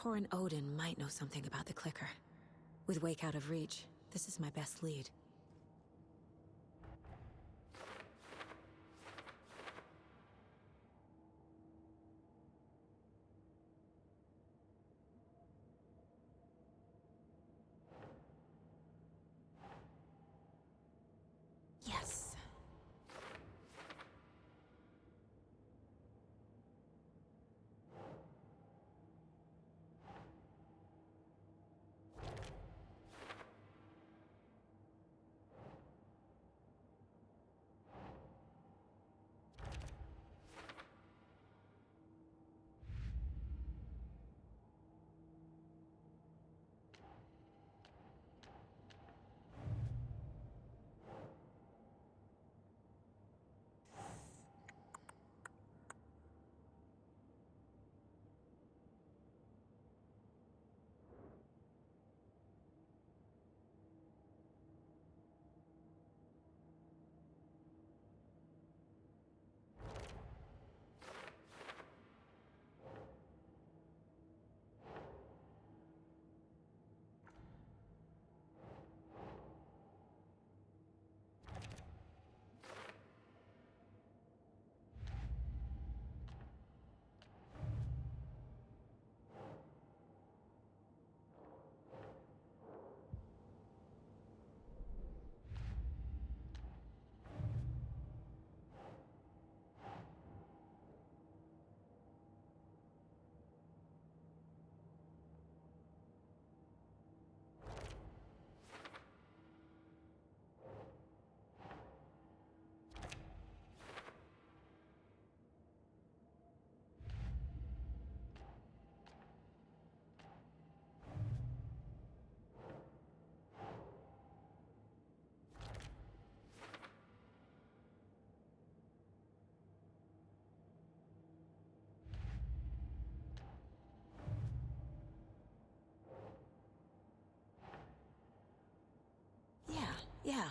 Torin Odin might know something about the clicker. With Wake out of reach, this is my best lead. Yes. Yeah.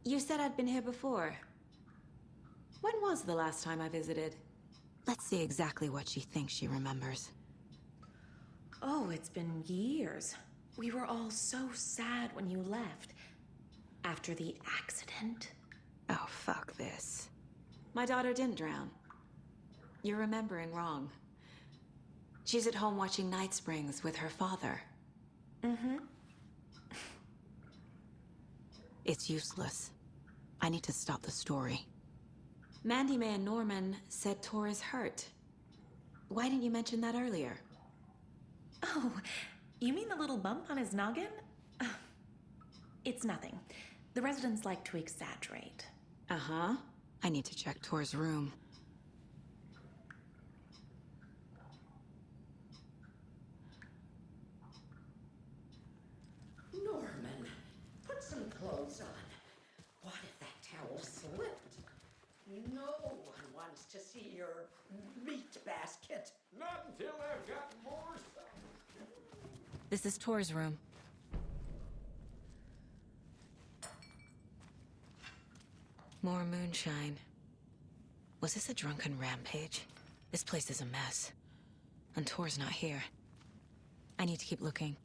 You said I'd been here before. When was the last time I visited? Let's see exactly what she thinks she remembers. Oh, it's been years. We were all so sad when you left. After the accident. Oh, fuck this. My daughter didn't drown. You're remembering wrong. She's at home watching Night Springs with her father. Mm-hmm. It's useless. I need to stop the story. Mandy May and Norman said Tor is hurt. Why didn't you mention that earlier? Oh, you mean the little bump on his noggin? It's nothing. The residents like to exaggerate. Uh-huh. I need to check Tor's room. Norman, put some clothes on. What if that towel slipped? No one wants to see your meat basket. Not until I've got more stuff. This is Tor's room. More moonshine. Was this a drunken rampage? This place is a mess. And Tor's not here. I need to keep looking.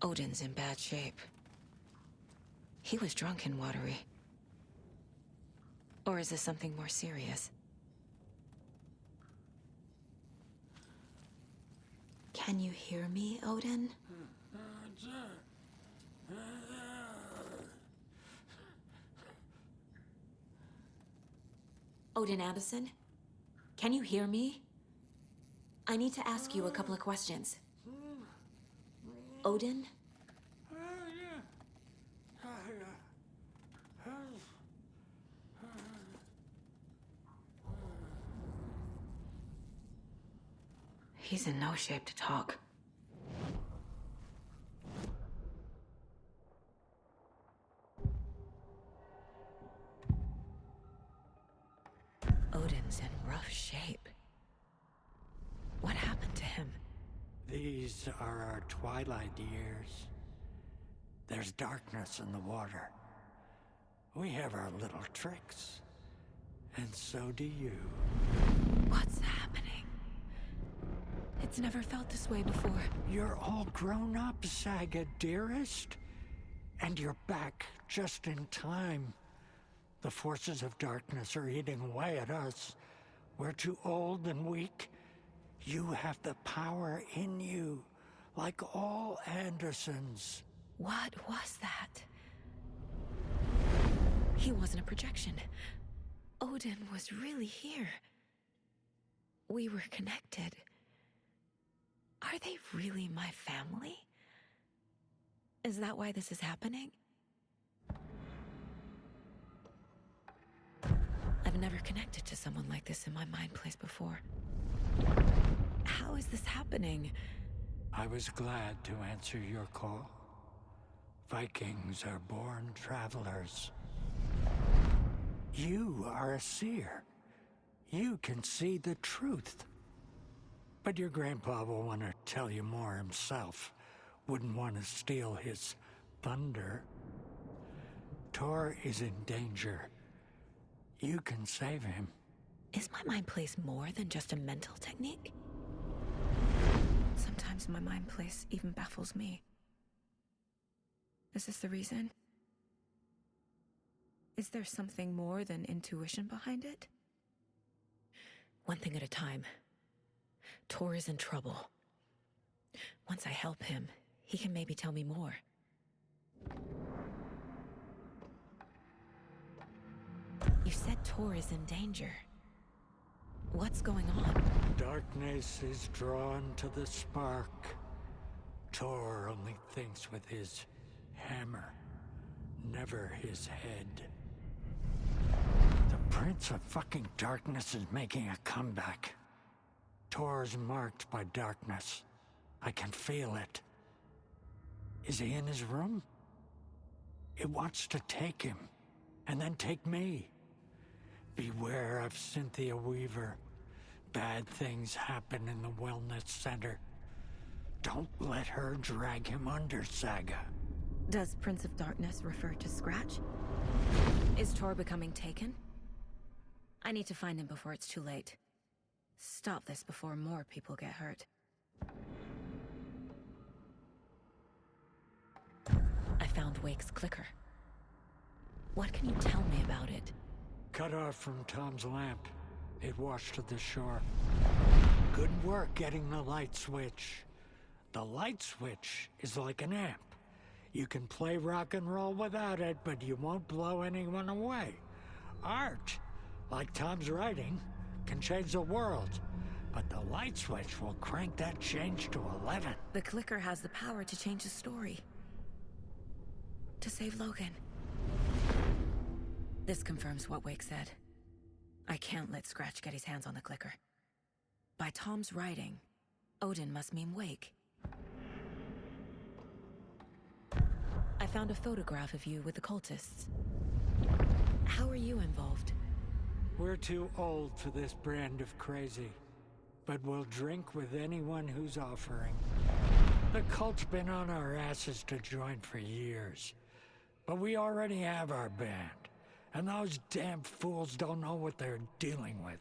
Odin's in bad shape. He was drunk and watery. Or is this something more serious? Can you hear me, Odin? Odin Addison? Can you hear me? I need to ask you a couple of questions. Odin? He's in no shape to talk. Odin's in rough shape. What happened to him? These are our twilight years. There's darkness in the water. We have our little tricks. And so do you. What's happening? It's never felt this way before. You're all grown up, Saga, dearest. And you're back just in time. The forces of darkness are eating away at us. We're too old and weak. You have the power in you, like all Andersons. What was that? He wasn't a projection. Odin was really here. We were connected. Are they really my family? Is that why this is happening? I've never connected to someone like this in my mind place before. How is this happening? I was glad to answer your call. Vikings are born travelers. You are a seer. You can see the truth. But your grandpa will want to tell you more himself. Wouldn't want to steal his thunder. Tor is in danger. You can save him. Is my mind place more than just a mental technique? Sometimes my mind place even baffles me. Is this the reason? Is there something more than intuition behind it? One thing at a time. Tor is in trouble. Once I help him, he can maybe tell me more. You said Tor is in danger. What's going on? Darkness is drawn to the spark. Tor only thinks with his hammer, never his head. The Prince of fucking Darkness is making a comeback. Tor's marked by darkness. I can feel it. Is he in his room? It wants to take him, and then take me. Beware of Cynthia Weaver. Bad things happen in the wellness center. Don't let her drag him under, Saga. Does Prince of Darkness refer to Scratch? Is Tor becoming taken? I need to find him before it's too late. Stop this before more people get hurt. I found Wake's clicker. What can you tell me about it? Cut off from Tom's lamp. It washed to the shore. Good work getting the light switch. The light switch is like an amp. You can play rock and roll without it, but you won't blow anyone away. Art, like Tom's writing, can change the world. But the light switch will crank that change to 11. The clicker has the power to change the story. To save Logan. This confirms what Wake said. I can't let Scratch get his hands on the clicker. By Tom's writing, Odin must mean wake. I found a photograph of you with the cultists. How are you involved? We're too old for this brand of crazy, but we'll drink with anyone who's offering. The cult's been on our asses to join for years, but we already have our band, and those damn fools don't know what they're dealing with.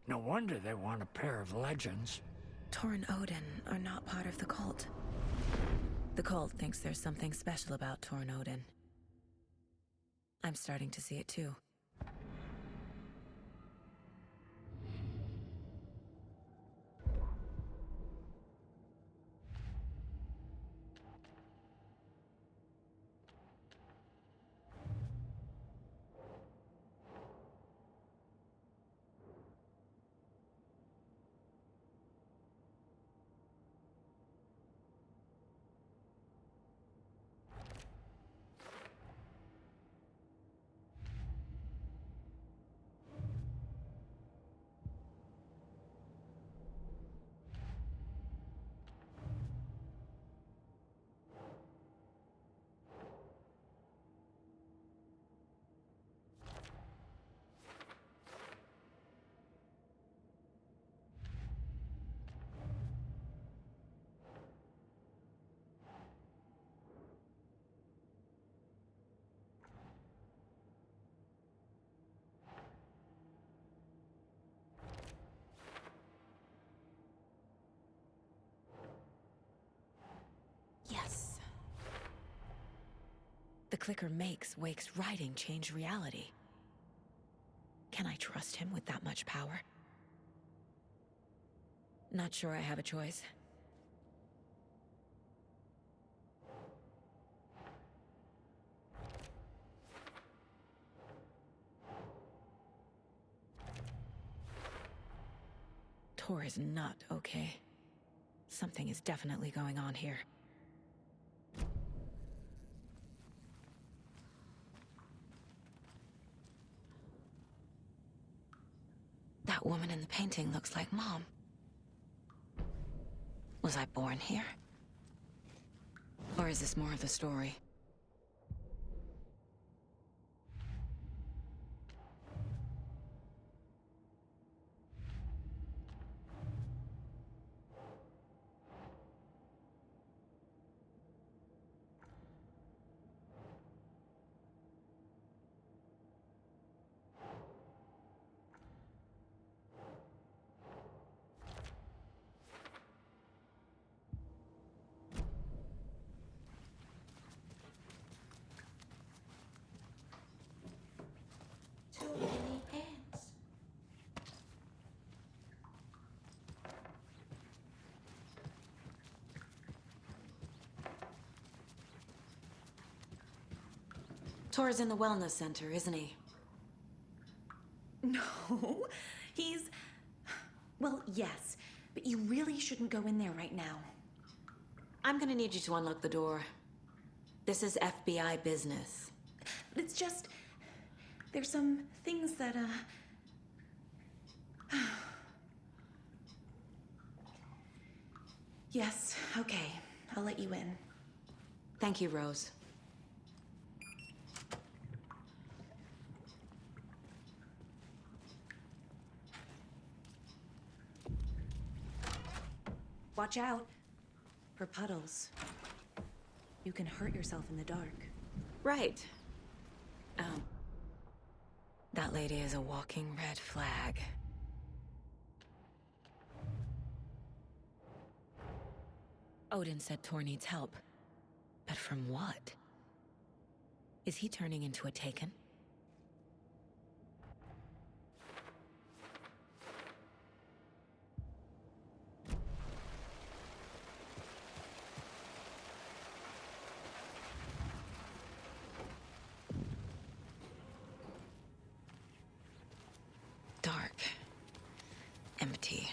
No wonder they want a pair of legends. Tor and Odin are not part of the cult. The cult thinks there's something special about Tor and Odin. I'm starting to see it too. Yes. The clicker makes Wake's writing change reality. Can I trust him with that much power? Not sure I have a choice. Tor is not okay. Something is definitely going on here. That woman in the painting looks like Mom. Was I born here? Or is this more of the story? Too many hands. Tor's in the wellness center, isn't he? No, he's... Well, yes, but you really shouldn't go in there right now. I'm gonna need you to unlock the door. This is FBI business. It's just... There's some things that, Yes, okay. I'll let you in. Thank you, Rose. Watch out for puddles. You can hurt yourself in the dark. Right. That lady is a walking red flag. Odin said Tor needs help. But from what? Is he turning into a Taken? Dark. Empty.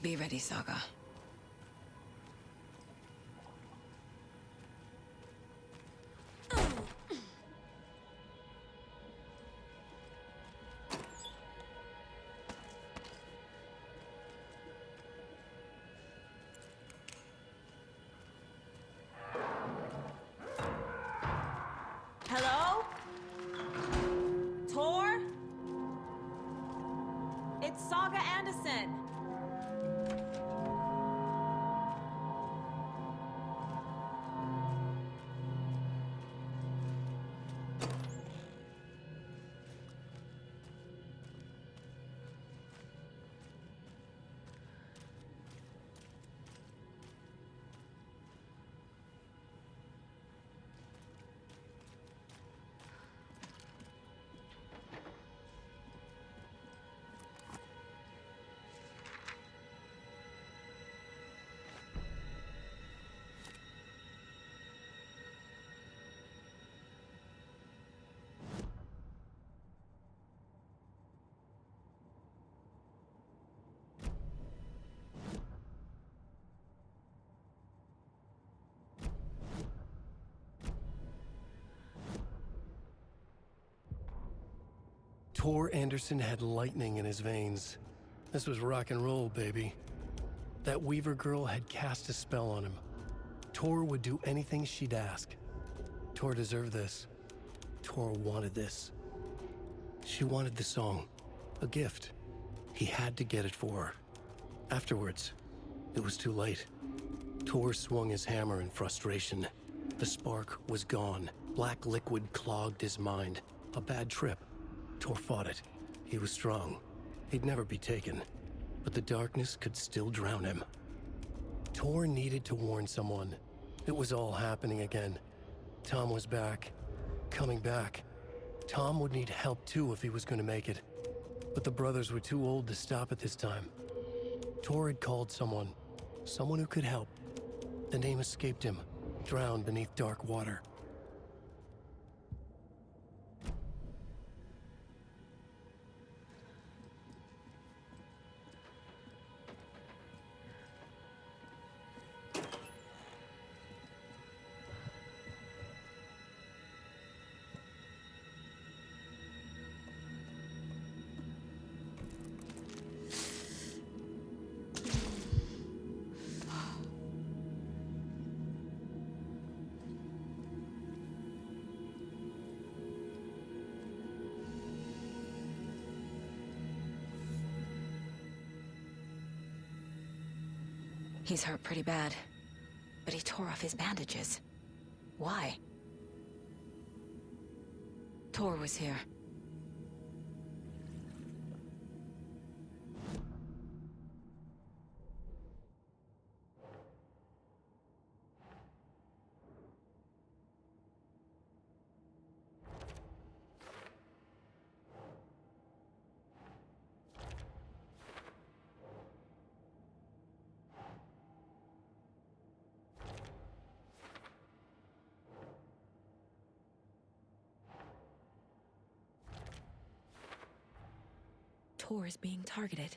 Be ready, Saga. Tor Anderson had lightning in his veins. This was rock and roll, baby. That Weaver girl had cast a spell on him. Tor would do anything she'd ask. Tor deserved this. Tor wanted this. She wanted the song. A gift. He had to get it for her. Afterwards, it was too late. Tor swung his hammer in frustration. The spark was gone. Black liquid clogged his mind. A bad trip. Tor fought it. He was strong. He'd never be taken. But the darkness could still drown him. Tor needed to warn someone. It was all happening again. Tom was back. Coming back. Tom would need help too if he was going to make it. But the brothers were too old to stop at this time. Tor had called someone. Someone who could help. The name escaped him, drowned beneath dark water. He's hurt pretty bad, but he tore off his bandages. Why? Tor was here. Tor is being targeted.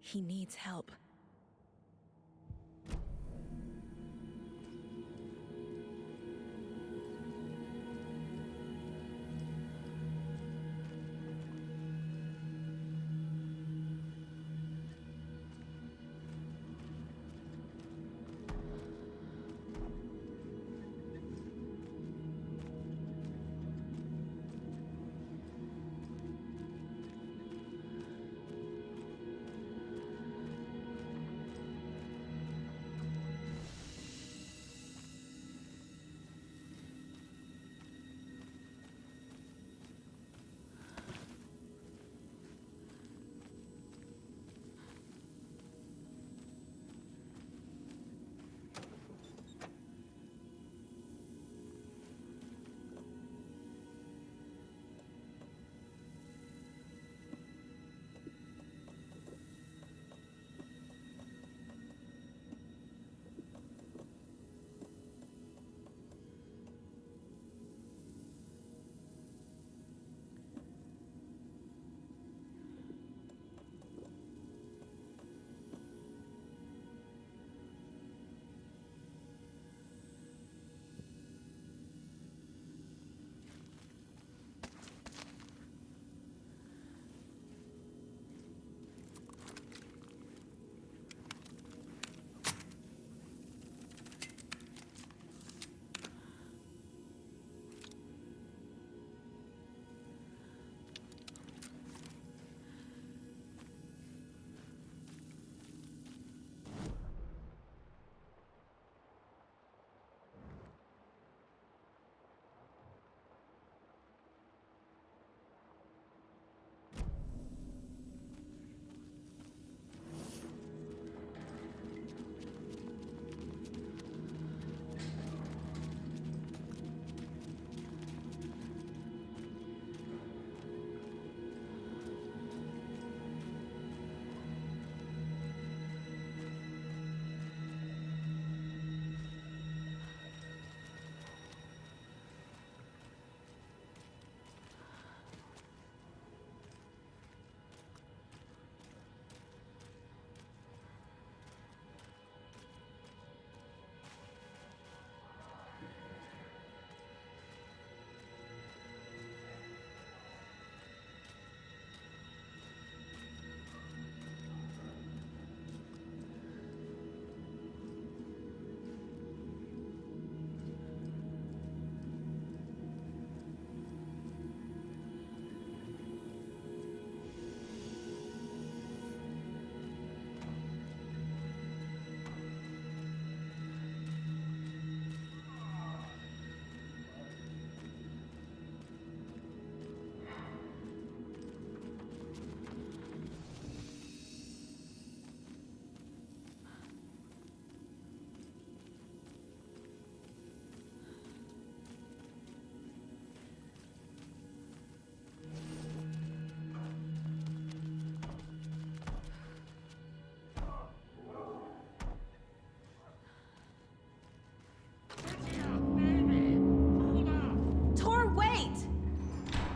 He needs help.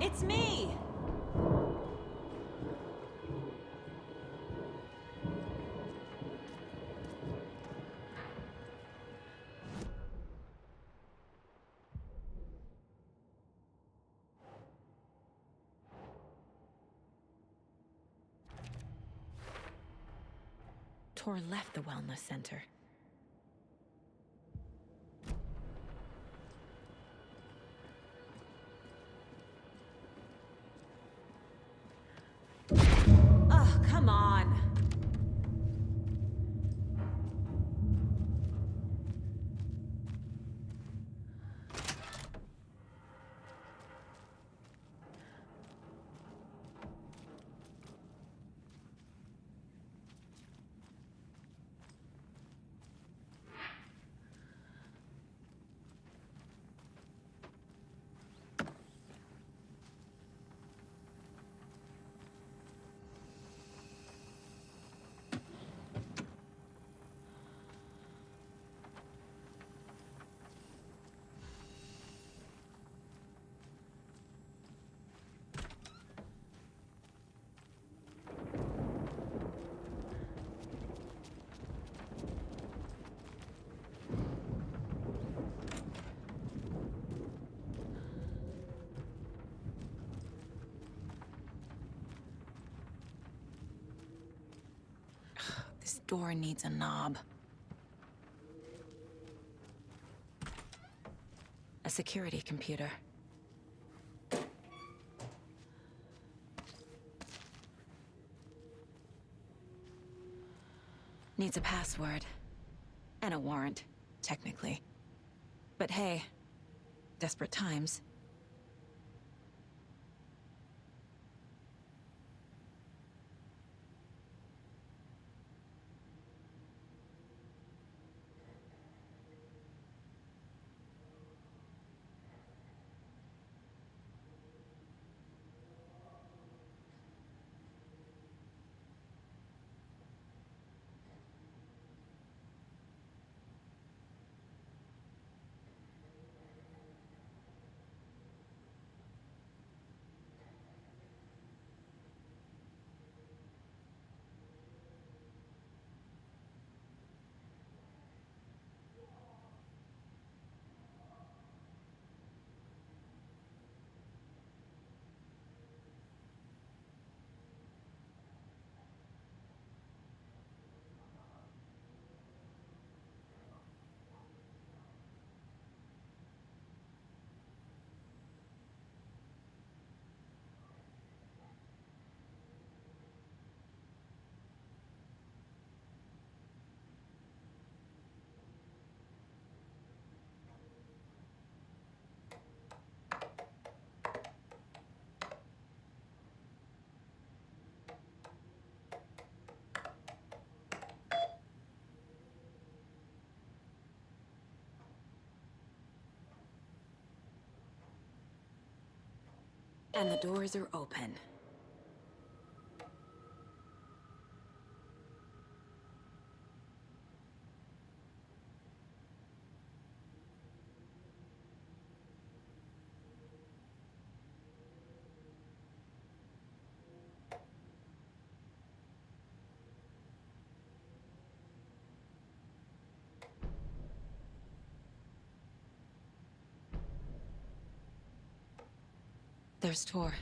It's me! Tor left the wellness center. Oh, come on! This door needs a knob. A security computer. Needs a password. And a warrant, technically. But hey, desperate times. And the doors are open. There's Tor.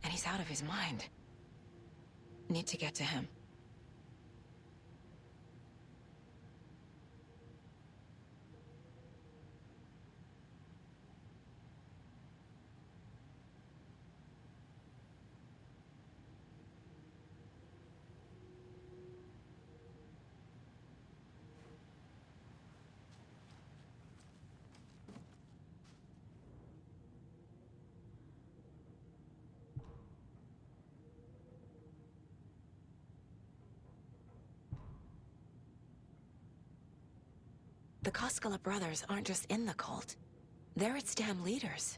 And he's out of his mind. Need to get to him. The Koskela brothers aren't just in the cult. They're its damn leaders.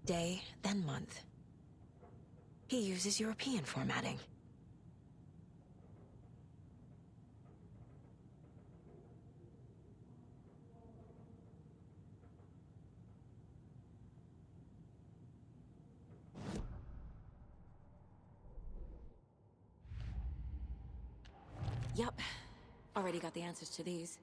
Day, then month. He uses European formatting. Yup. Already got the answers to these.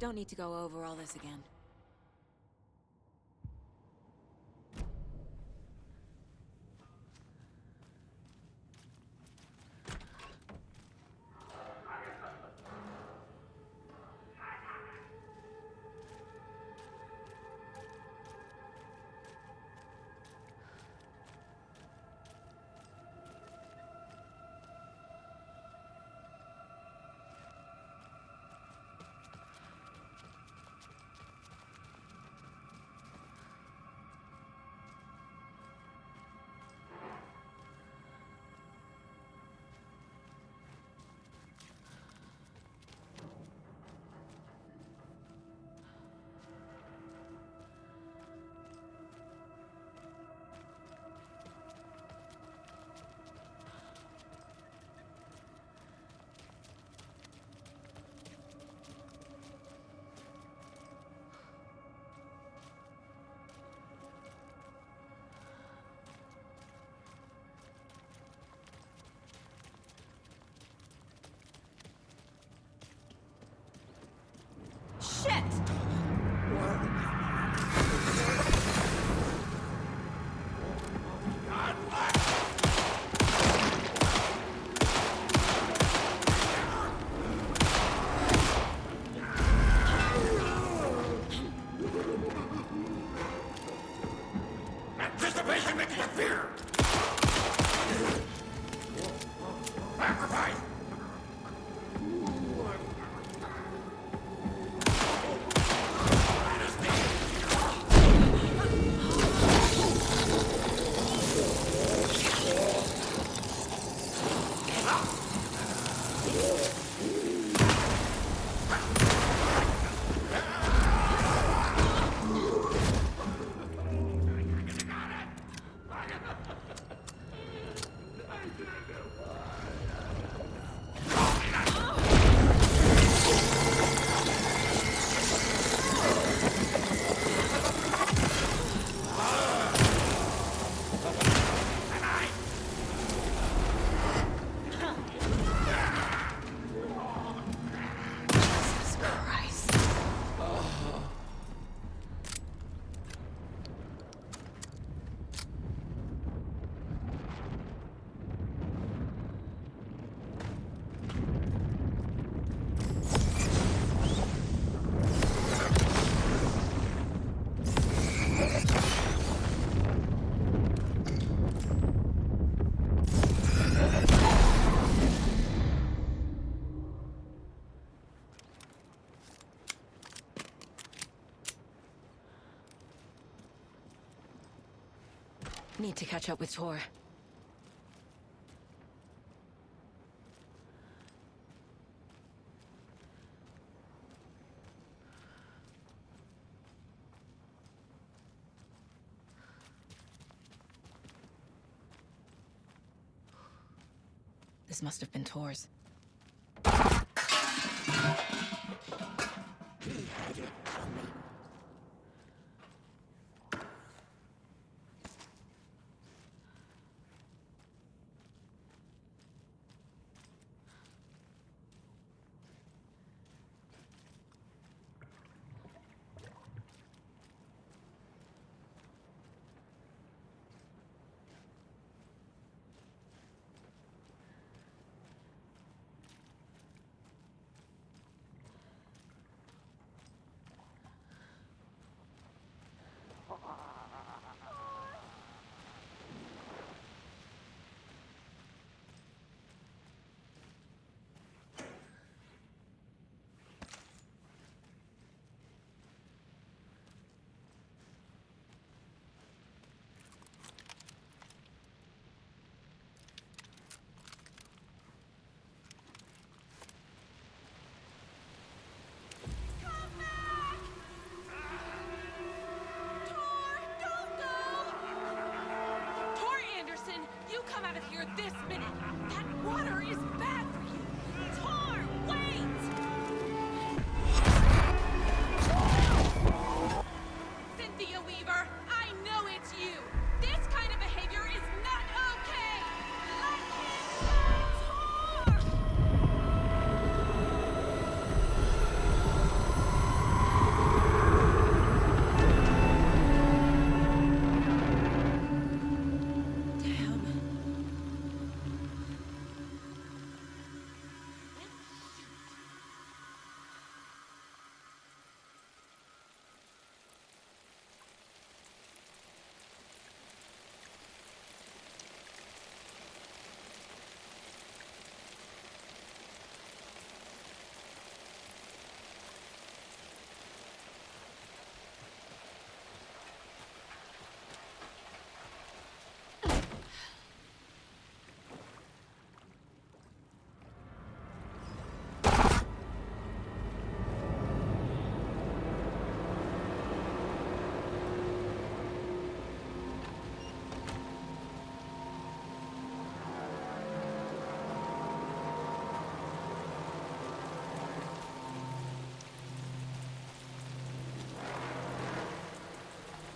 Don't need to go over all this again. Need to catch up with Tor. This must have been Tor's. Come out of here this minute! That water is bad for you! Tor, wait! Cynthia Weaver, I know it's you! This kind of behavior is not okay! Let him go,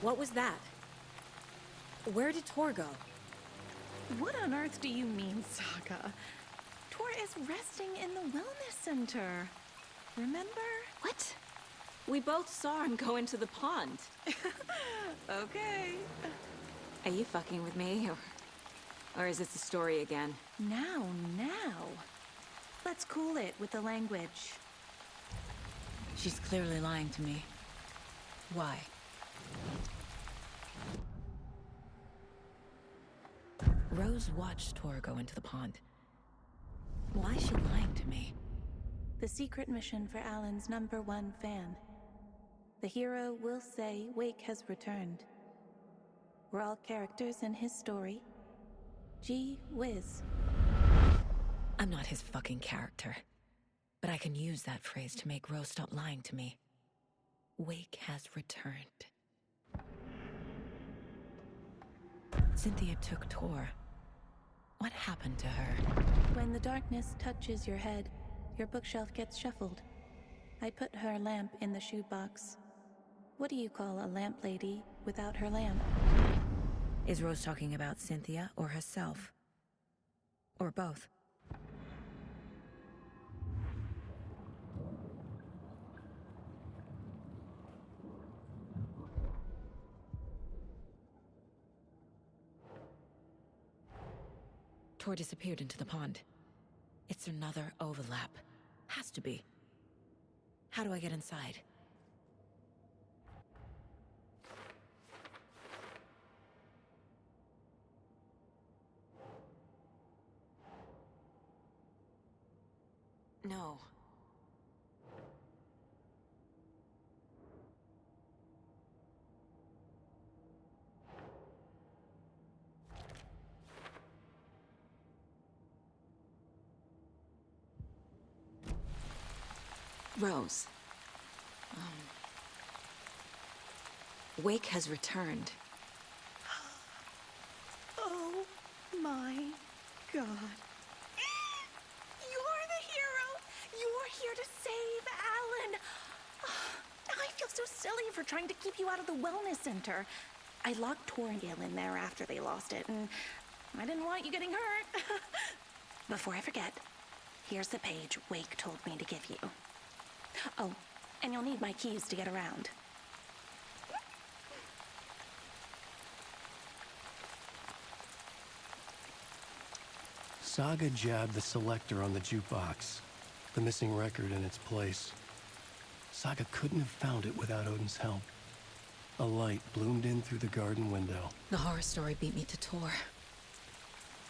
What was that? Where did Tor go? What on earth do you mean, Saga? Tor is resting in the wellness center. Remember? What? We both saw him go into the pond. Okay. Are you fucking with me, or is this a story again? Now. Let's cool it with the language. She's clearly lying to me. Why? Rose watched Tor go into the pond. Why is she lying to me? The secret mission for Alan's #1 fan. The hero will say Wake has returned. We're all characters in his story. Gee whiz. I'm not his fucking character. But I can use that phrase to make Rose stop lying to me. Wake has returned. Cynthia took Tor. What happened to her? When the darkness touches your head, your bookshelf gets shuffled. I put her lamp in the shoebox. What do you call a lamp lady without her lamp? Is Rose talking about Cynthia or herself? Or both? Tor disappeared into the pond. It's another overlap. Has to be. How do I get inside? No. Rose. Wake has returned. Oh my god. You're the hero! You're here to save Alan! I feel so silly for trying to keep you out of the wellness center. I locked Tor and Gale in there after they lost it, and I didn't want you getting hurt. Before I forget, here's the page Wake told me to give you. Oh, and you'll need my keys to get around. Saga jabbed the selector on the jukebox, the missing record in its place. Saga couldn't have found it without Odin's help. A light bloomed in through the garden window. The horror story beat me to Tor.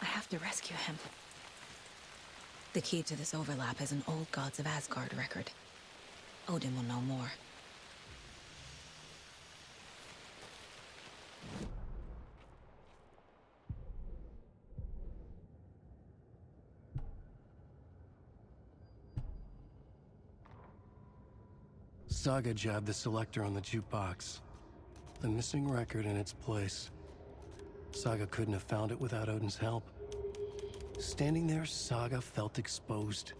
I have to rescue him. The key to this overlap is an old Gods of Asgard record. Odin will know more. Saga jabbed the selector on the jukebox, the missing record in its place. Saga couldn't have found it without Odin's help. Standing there, Saga felt exposed,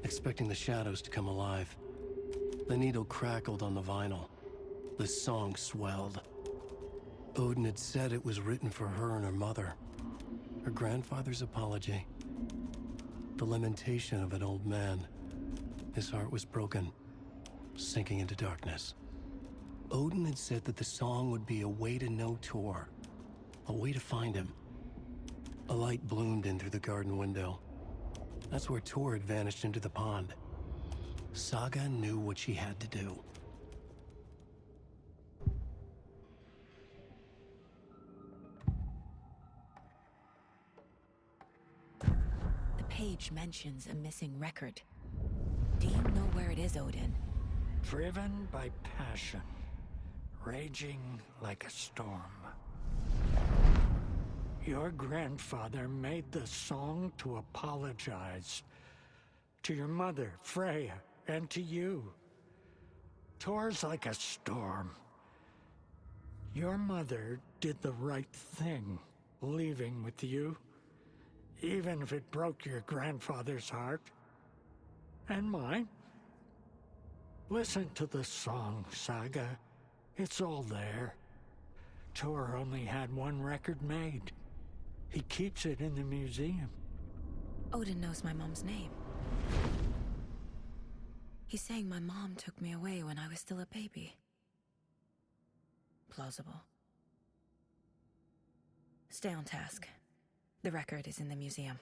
expecting the shadows to come alive. The needle crackled on the vinyl. The song swelled. Odin had said it was written for her and her mother. Her grandfather's apology. The lamentation of an old man. His heart was broken, sinking into darkness. Odin had said that the song would be a way to know Tor, a way to find him. A light bloomed in through the garden window. That's where Tor had vanished into the pond. Saga knew what she had to do. The page mentions a missing record. Do you know where it is, Odin? Driven by passion, raging like a storm. Your grandfather made the song to apologize to your mother, Freya, and to you. Tor's like a storm. Your mother did the right thing, leaving with you, even if it broke your grandfather's heart. And mine. Listen to the song, Saga. It's all there. Tor only had one record made. He keeps it in the museum. Odin knows my mom's name. He's saying my mom took me away when I was still a baby. Plausible. Stay on task. The record is in the museum.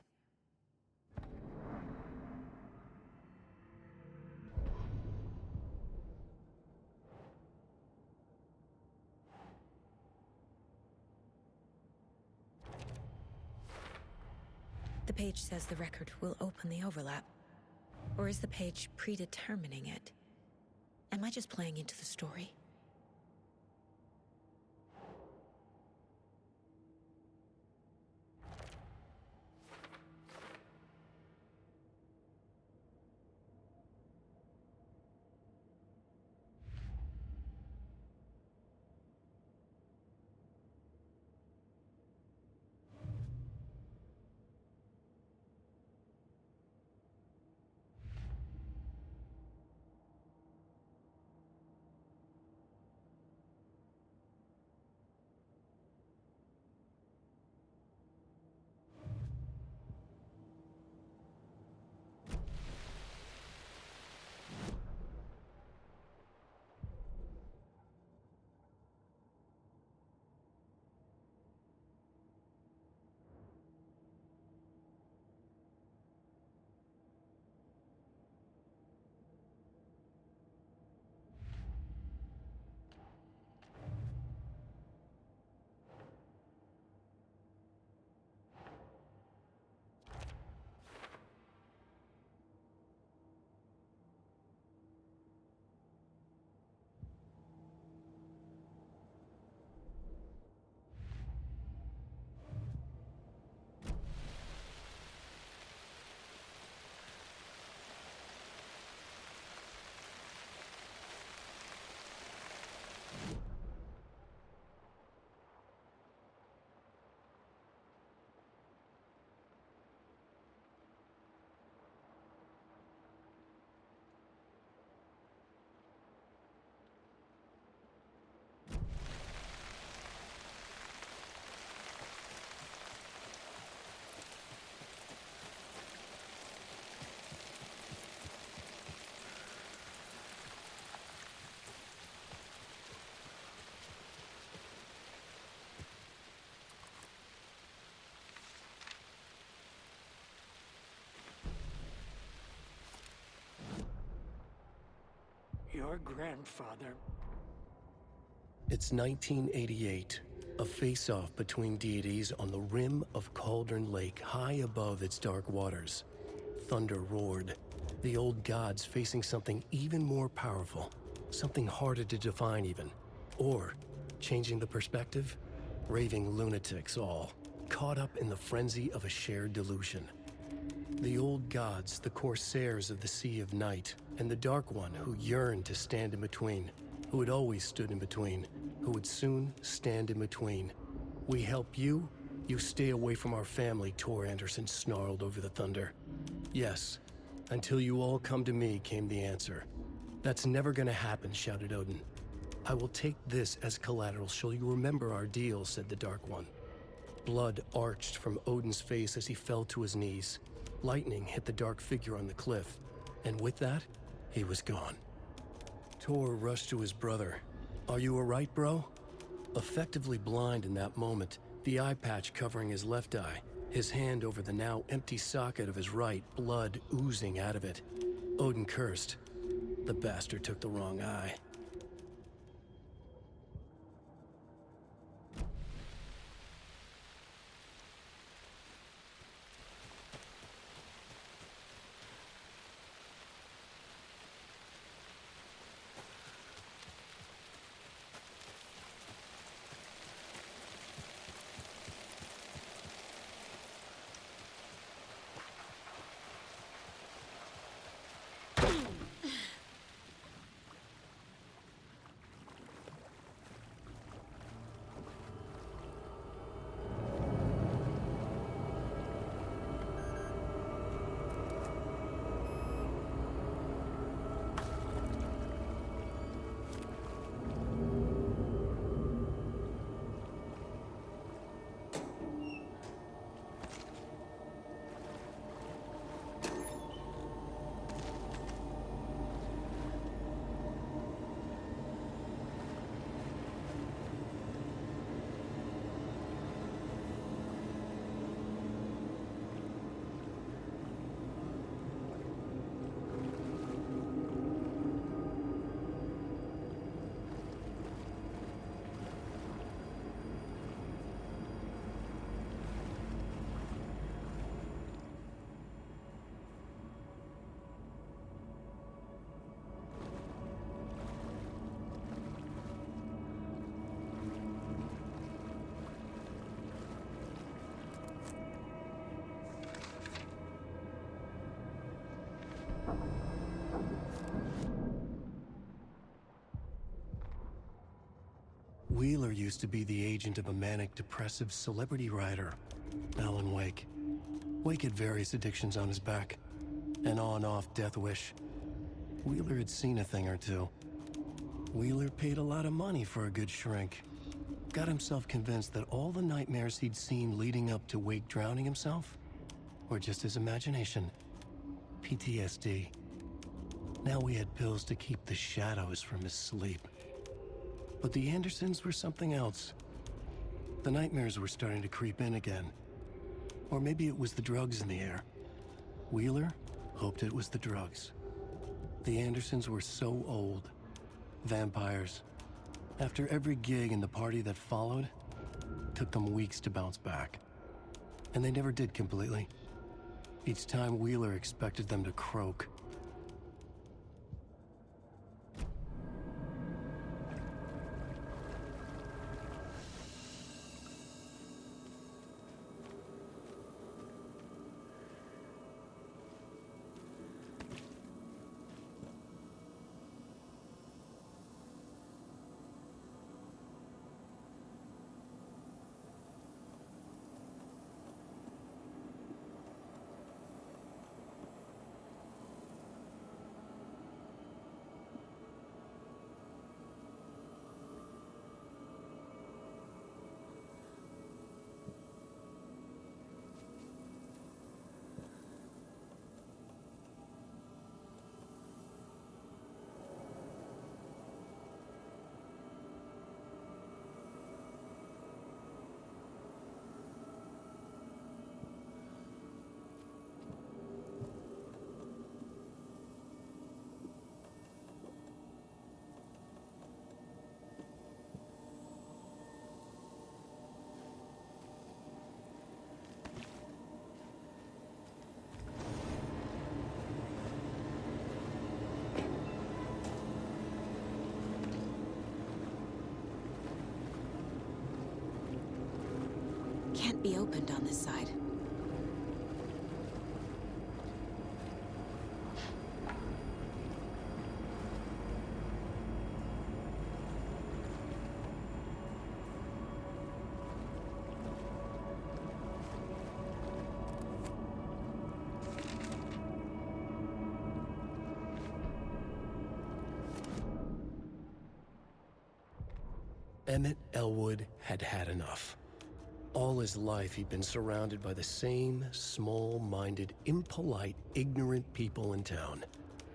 The page says the record will open the overlap. Or is the page predetermining it? Am I just playing into the story? Your grandfather. It's 1988, a face-off between deities on the rim of Cauldron Lake, high above its dark waters. Thunder roared, the old gods facing something even more powerful, something harder to define even. Or, changing the perspective, raving lunatics all, caught up in the frenzy of a shared delusion. The old gods, the corsairs of the Sea of Night, and the Dark One who yearned to stand in between, who had always stood in between, who would soon stand in between. We help you, you stay away from our family, Tor Anderson snarled over the thunder. Yes, until you all come to me, came the answer. That's never gonna happen, shouted Odin. I will take this as collateral, shall you remember our deal, said the Dark One. Blood arched from Odin's face as he fell to his knees. Lightning hit the dark figure on the cliff, and with that, he was gone. Tor rushed to his brother. Are you all right, bro? Effectively blind in that moment, the eye patch covering his left eye, his hand over the now empty socket of his right, blood oozing out of it. Odin cursed. The bastard took the wrong eye. Wheeler used to be the agent of a manic-depressive celebrity writer, Alan Wake. Wake had various addictions on his back, an on-off death wish. Wheeler had seen a thing or two. Wheeler paid a lot of money for a good shrink. Got himself convinced that all the nightmares he'd seen leading up to Wake drowning himself were just his imagination. PTSD. Now he had pills to keep the shadows from his sleep. But the Andersons were something else. The nightmares were starting to creep in again. Or maybe it was the drugs in the air. Wheeler hoped it was the drugs. The Andersons were so old. Vampires. After every gig and the party that followed, took them weeks to bounce back. And they never did completely. Each time Wheeler expected them to croak. be opened on this side. Emmett Elwood had had enough. All his life, he'd been surrounded by the same small-minded, impolite, ignorant people in town.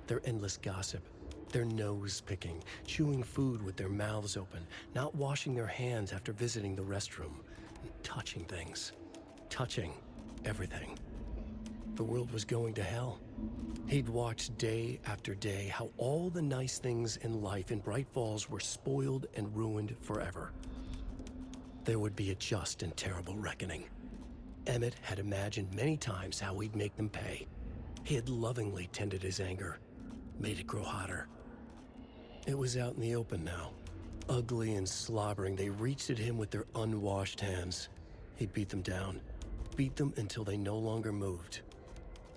Their endless gossip, their nose-picking, chewing food with their mouths open, not washing their hands after visiting the restroom, and touching things. Touching everything. The world was going to hell. He'd watched day after day how all the nice things in life in Bright Falls were spoiled and ruined forever. There would be a just and terrible reckoning. Emmett had imagined many times how he'd make them pay. He had lovingly tended his anger, made it grow hotter. It was out in the open now. Ugly and slobbering, they reached at him with their unwashed hands. He'd beat them down, beat them until they no longer moved.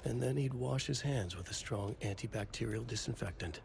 And then he'd wash his hands with a strong antibacterial disinfectant.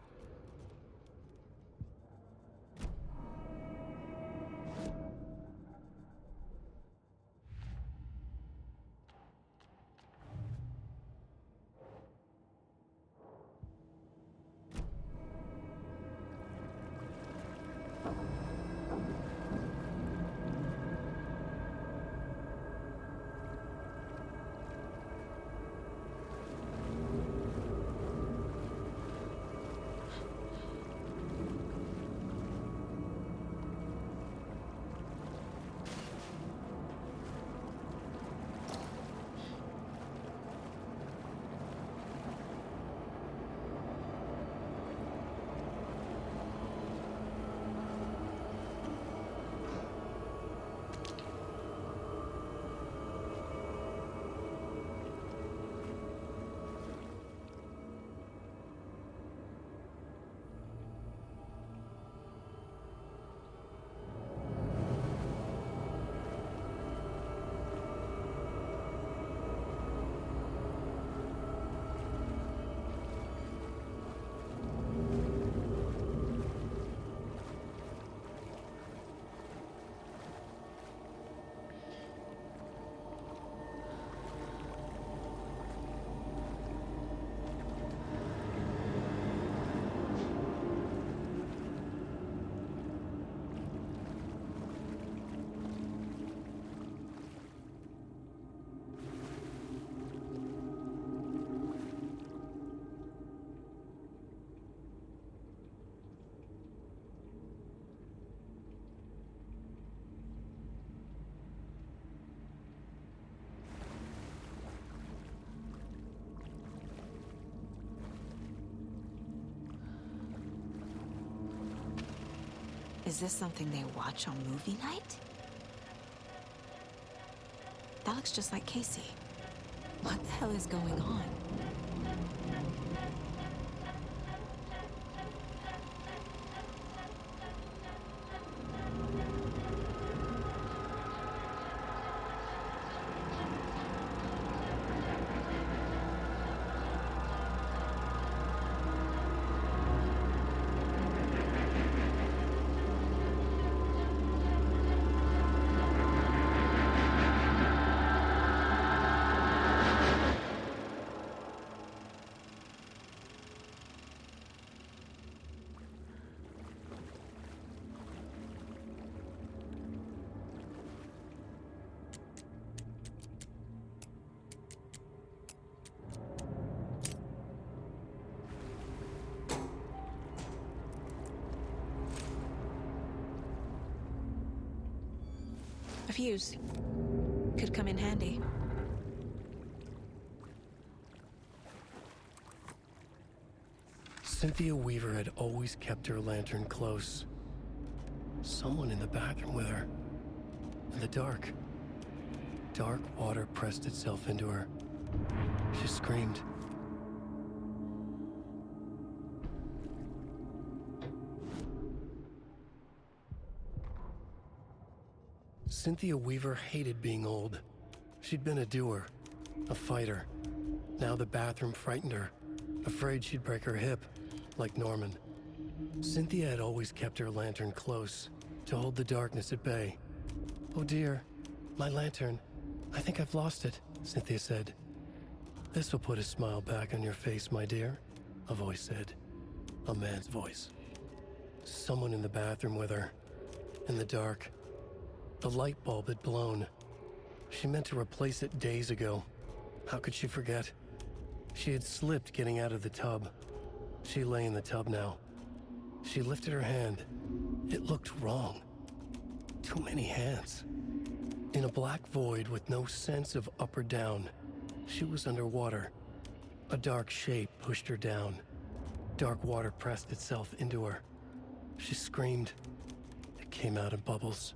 Is this something they watch on movie night? That looks just like Casey. What the hell is going on? A fuse. Could come in handy. Cynthia Weaver had always kept her lantern close. Someone in the bathroom with her. In the dark. Dark water pressed itself into her. She screamed. Cynthia Weaver hated being old. She'd been a doer, a fighter. Now the bathroom frightened her, afraid she'd break her hip, like Norman. Cynthia had always kept her lantern close, to hold the darkness at bay. "Oh dear, my lantern. I think I've lost it," Cynthia said. "This will put a smile back on your face, my dear," a voice said. A man's voice. Someone in the bathroom with her. In the dark. The light bulb had blown. She meant to replace it days ago. How could she forget? She had slipped getting out of the tub. She lay in the tub now. She lifted her hand. It looked wrong. Too many hands. In a black void with no sense of up or down, she was underwater. A dark shape pushed her down. Dark water pressed itself into her. She screamed. It came out in bubbles.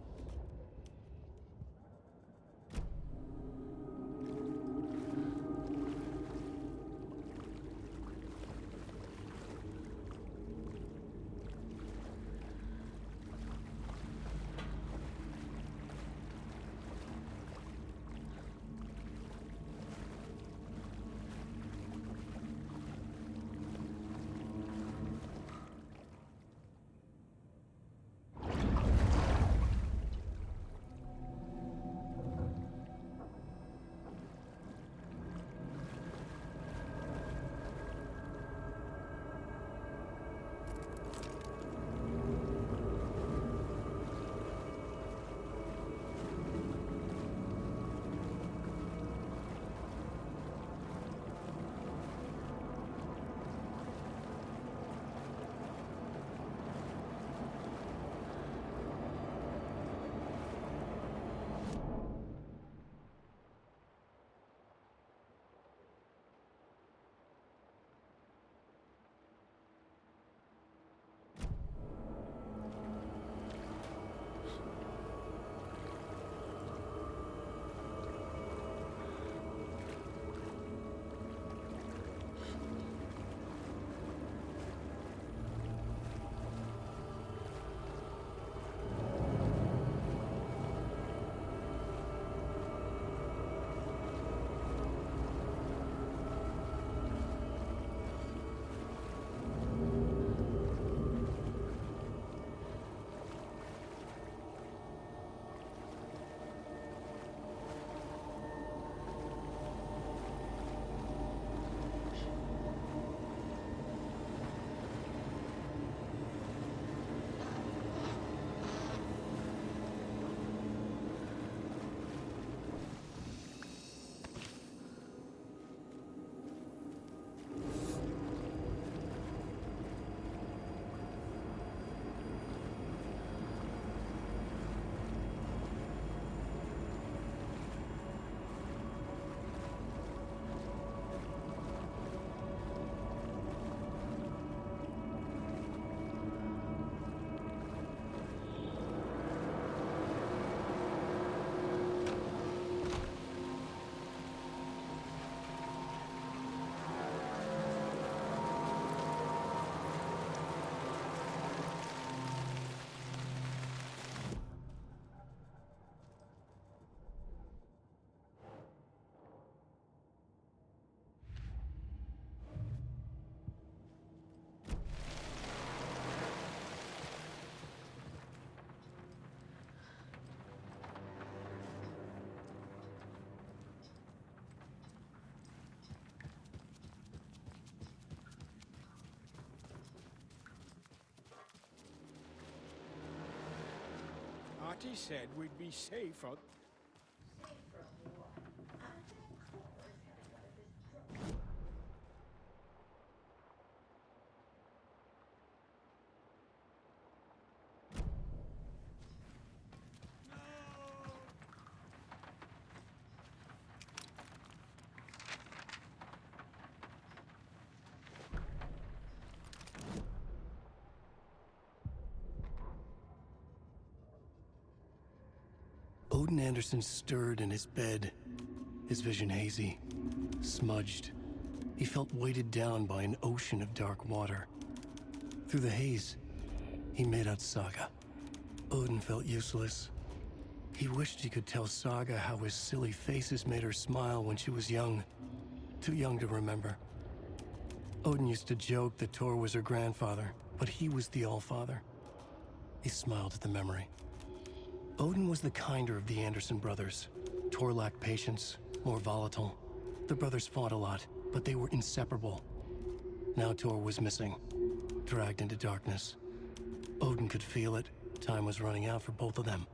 Artie said we'd be safe on... Odin Anderson stirred in his bed, his vision hazy, smudged. He felt weighted down by an ocean of dark water. Through the haze, he made out Saga. Odin felt useless. He wished he could tell Saga how his silly faces made her smile when she was young. Too young to remember. Odin used to joke that Tor was her grandfather, but he was the Allfather. He smiled at the memory. Odin was the kinder of the Anderson brothers. Tor lacked patience, more volatile. The brothers fought a lot, but they were inseparable. Now Tor was missing, dragged into darkness. Odin could feel it. Time was running out for both of them.